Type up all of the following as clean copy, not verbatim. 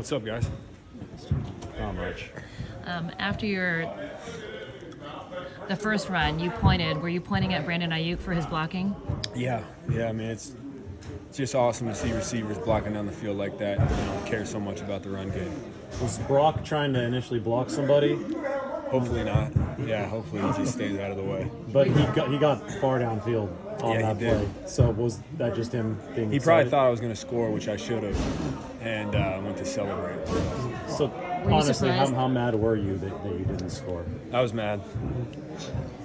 What's up, guys? Not much. After the first run, were you pointing at Brandon Ayuk for his blocking? Yeah. I mean, it's just awesome to see receivers blocking down the field like that. Care so much about the run game. Was Brock trying to initially block somebody? Hopefully not. Yeah, hopefully he just stays out of the way. But he got far downfield on that he did. play. So was that just him being He excited? probably thought I was going to score, which I should have, and went to celebrate. So you honestly, surprised? how mad were you that you didn't score? I was mad.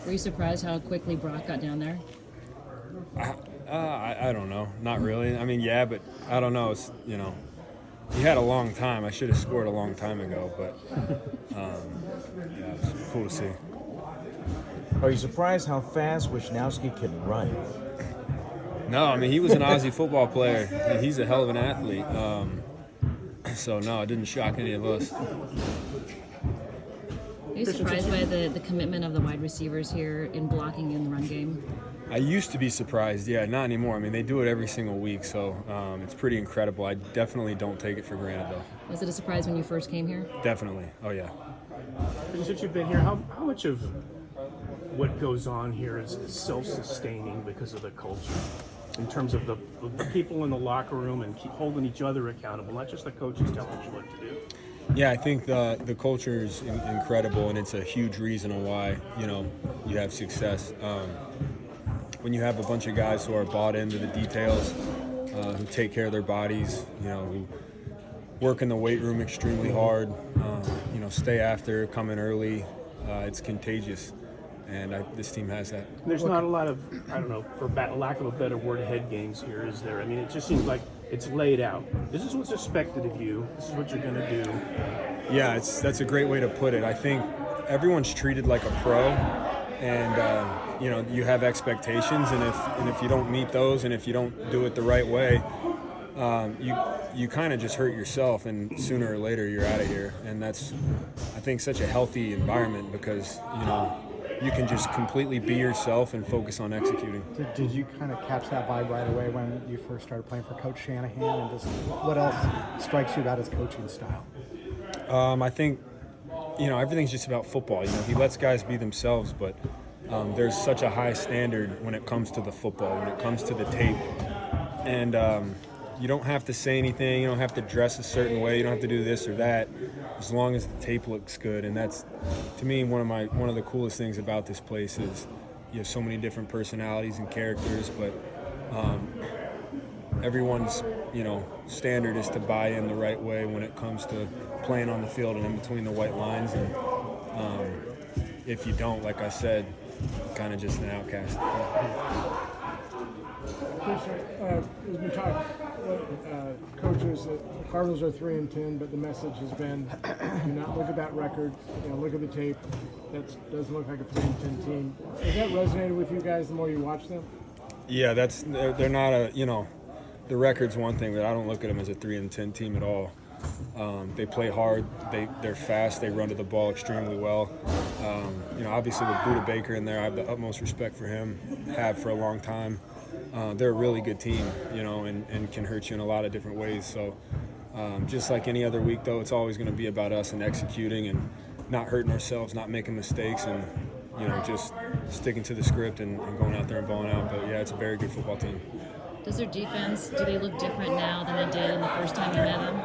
Were you surprised how quickly Brock got down there? I don't know. Not really. I mean, yeah, but I don't know. It's, he had a long time. I should have scored a long time ago, but yeah, it was cool to see. Are you surprised how fast Wisnowski can run? No, I mean, he was an Aussie football player. And he's a hell of an athlete. So, no, it didn't shock any of us. Are you surprised by the commitment of the wide receivers here in blocking in the run game? I used to be surprised. Yeah, not anymore. I mean, they do it every single week, so it's pretty incredible. I definitely don't take it for granted, though. Was it a surprise when you first came here? Definitely. Oh, yeah. Since you've been here, how much of what goes on here is self-sustaining because of the culture? In terms of the people in the locker room and keep holding each other accountable, not just the coaches telling you what to do. Yeah, I think the culture is incredible, and it's a huge reason on why, you have success. When you have a bunch of guys who are bought into the details, who take care of their bodies, who work in the weight room extremely hard, stay after, come in early, it's contagious. And this team has that. There's not a lot of, I don't know, for lack of a better word, head games here, is there? I mean, it just seems like it's laid out. This is what's expected of you. This is what you're going to do. Yeah, that's a great way to put it. I think everyone's treated like a pro, and you have expectations, and if you don't meet those, and if you don't do it the right way, you kind of just hurt yourself, and sooner or later you're out of here. And that's, I think, such a healthy environment because you can just completely be yourself and focus on executing. Did you kind of catch that vibe right away when you first started playing for Coach Shanahan? And just what else strikes you about his coaching style? I think, everything's just about football. He lets guys be themselves, but there's such a high standard when it comes to the football, when it comes to the tape. And you don't have to say anything. You don't have to dress a certain way. You don't have to do this or that, as long as the tape looks good. And that's, to me, one of the coolest things about this place is you have so many different personalities and characters, but everyone's standard is to buy in the right way when it comes to playing on the field and in between the white lines. And if you don't, like I said, kind of just an outcast. There's been talk, coaches, that the Cardinals are 3-10, but the message has been, do not look at that record. Look at the tape. That doesn't look like a 3-10 team. Has that resonated with you guys the more you watch them? Yeah, they're not the record's one thing, but I don't look at them as a 3-10 team at all. They play hard. They're fast. They run to the ball extremely well. Obviously with Buda Baker in there, I have the utmost respect for him. Have for a long time. They're a really good team, and can hurt you in a lot of different ways. So just like any other week, though, it's always going to be about us and executing and not hurting ourselves, not making mistakes, and just sticking to the script and going out there and balling out. But yeah, it's a very good football team. Does their defense, do they look different now than they did in the first time you met them?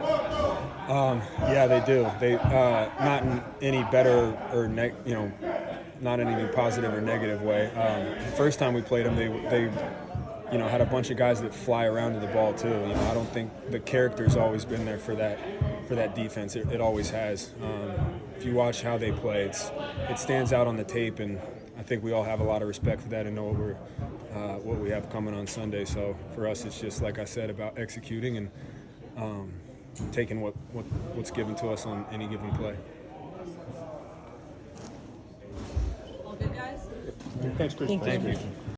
Yeah, they do. They not in any better or not in any positive or negative way. The first time we played them, they had a bunch of guys that fly around to the ball too. I don't think the character's always been there for that defense. It always has. If you watch how they play, it stands out on the tape, and I think we all have a lot of respect for that and know what we have coming on Sunday. So for us, it's just, like I said, about executing and taking what's given to us on any given play. Thanks, Chris. Thank you.